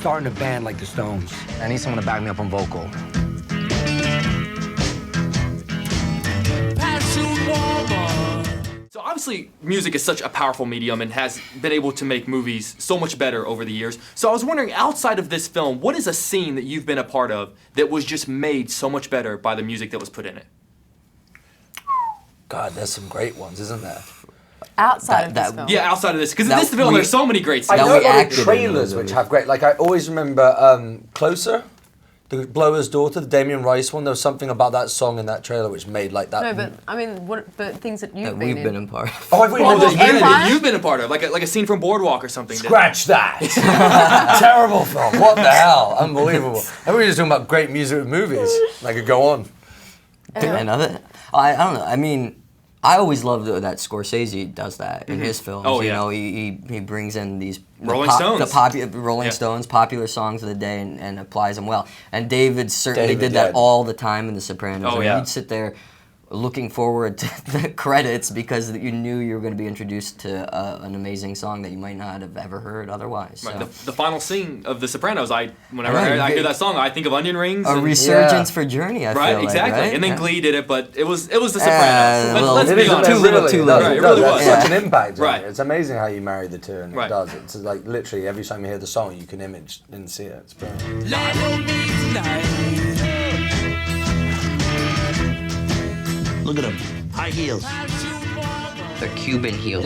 starting a band like the Stones. I need someone to back me up on vocal. So obviously, music is such a powerful medium and has been able to make movies so much better over the years. So I was wondering, outside of this film, what is a scene that you've been a part of that was just made so much better by the music that was put in it? God, there's some great ones, isn't there? Outside of this film. Yeah, outside of this, because in this film there's so many great I scenes. know a lot of trailers which have great, like I always remember Closer, the Blower's Daughter, the Damien Rice one. There was something about that song in that trailer which made like that. No, but I mean, but things that you've We've been in part. Oh, I've Well, really you've been a part of, like a scene from Boardwalk or something. Scratch that! Terrible film. What the hell? Unbelievable. Everybody's talking about great music with movies. I could go on. Another? I don't know. I mean, I always loved that Scorsese does that in his films. Oh, you yeah. know, he brings in these Rolling Stones. the Rolling Stones, popular songs of the day, and applies them well. And David certainly did that all the time in The Sopranos. Oh, I mean, yeah. He'd sit there looking forward to the credits because you knew you were going to be introduced to an amazing song that you might not have ever heard otherwise. Right, So. the final scene of The Sopranos, whenever I hear that song, I think of onion rings. A resurgence for Journey, I feel like, exactly. right? And then Glee did it, but it was The Sopranos. well, Let's It be is honest. too little, too late. Right, it really was. That's such an impact. Right. It's amazing how you marry the two, and Right. it does. It's like literally every time you hear the song, you can image and see it. It's brilliant. Look at him. High heels. They're Cuban heels.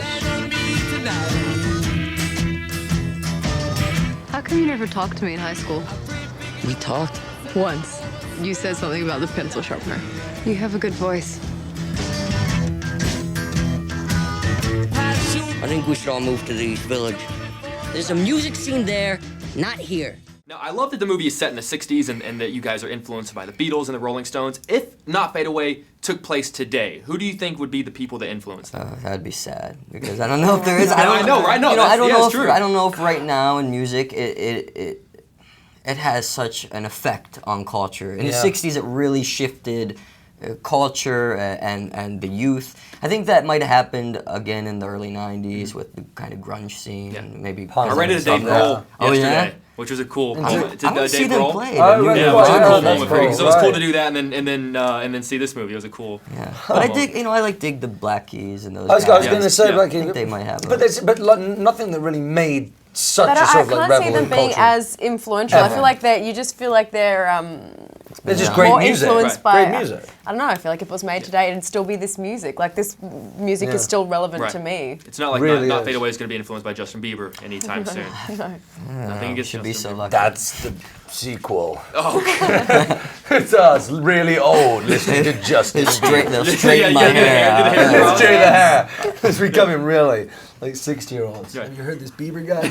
How come you never talked to me in high school? We talked. Once. You said something about the pencil sharpener. You have a good voice. I think we should all move to the East Village. There's a music scene there, not here. Now, I love that the movie is set in the 60s and that you guys are influenced by the Beatles and the Rolling Stones. If Not Fade Away took place today, who do you think would be the people that influenced them? That'd be sad because I don't know if there is. I know, right? No, you know, I don't know if true. I don't know if right now in music it has such an effect on culture. In the '60s, it really shifted culture and the youth. I think that might have happened again in the early '90s with the kind of grunge scene and maybe. I read it to Dave Grohl yesterday, which was a cool moment. I don't see them play. Oh, right. Yeah, it was a cool That's moment for me because it was cool, cool to right. do that and then see this movie. It was a cool. Yeah, but I dig. You know, I dig the Black Keys and those. I was guys. going to say, Yeah. like, I think they might have. but like, nothing that really made such But a I sort of like can't rebel see them in being culture. as influential. I feel like you just feel like they're They're just great more music. influenced by. Great music. I don't know. I feel like if it was made today, it'd still be this music. Like this music is still relevant Right. to me. It's not like Really Not is. Fade Away is going to be influenced by Justin Bieber anytime soon. Nothing against should be so Justin Bieber. lucky. That's the sequel. Oh, It's us, really old, listening to Justin Bieber. They'll straighten my yeah, do the hair. hair out. Let's do the hair. It's becoming really like 60-year-olds. Right. Have you heard this Bieber guy?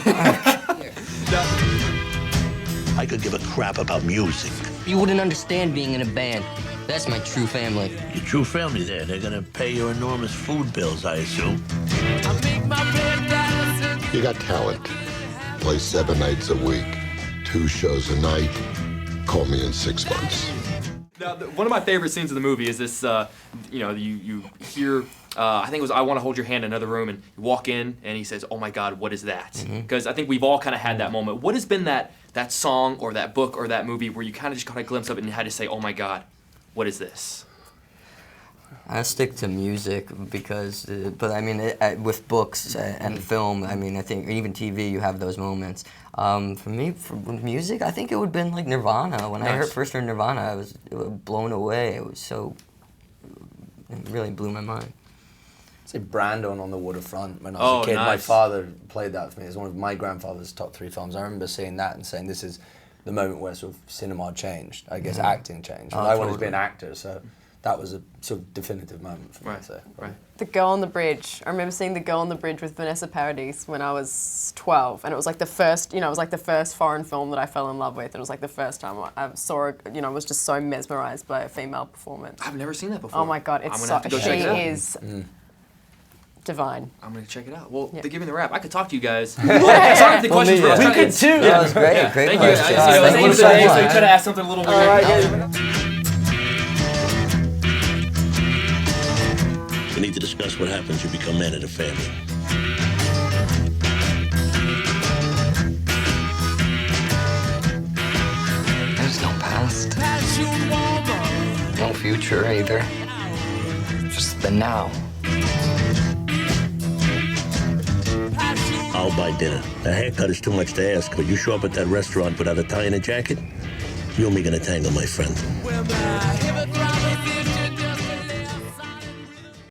I could give a crap about music. You wouldn't understand being in a band. That's my true family. Your true family there, they're gonna pay your enormous food bills, I assume. You got talent. Play 7 nights a week, 2 shows a night. Call me in 6 months. Now, one of my favorite scenes of the movie is this, you hear, I think it was I Want to Hold Your Hand in Another Room, and you walk in, and he says, oh my God, what is that? Because I think we've all kind of had that moment. What has been that song or that book or that movie where you kind of just got a glimpse of it and had to say, oh my God, what is this? I stick to music because, but I mean, with books and film, I mean, I think even TV, you have those moments. For me, with music, I think it would have been like Nirvana. When I first heard Nirvana, I was blown away. It was so, it really blew my mind. Say Brandon on the Waterfront when I was a kid. Nice. My father played that for me. It's one of my grandfather's top 3 films. I remember seeing that and saying this is the moment where sort of cinema changed. I guess acting changed. And I wanted to be an actor, so that was a sort of definitive moment for me. So, Right. The Girl on the Bridge. I remember seeing The Girl on the Bridge with Vanessa Paradis when I was 12, and it was like the first, it was like the first foreign film that I fell in love with. And it was like the first time I saw, I was just so mesmerized by a female performance. I've never seen that before. Oh my God, I'm it's gonna have to go check it out. she is divine. I'm going to check it out. Well, to give me the rap, I could talk to you guys. Sorry for the questions. me, but I was We trying could to- too. That was great. Yeah, Great thank you. question. I was Thank you the so day, so you much. could have asked something a little weird. We need to discuss what happens you become man of the family. future either. Just the now. I'll buy dinner. A haircut is too much to ask, but you show up at that restaurant without a tie and a jacket, you and me gonna tangle, my friend.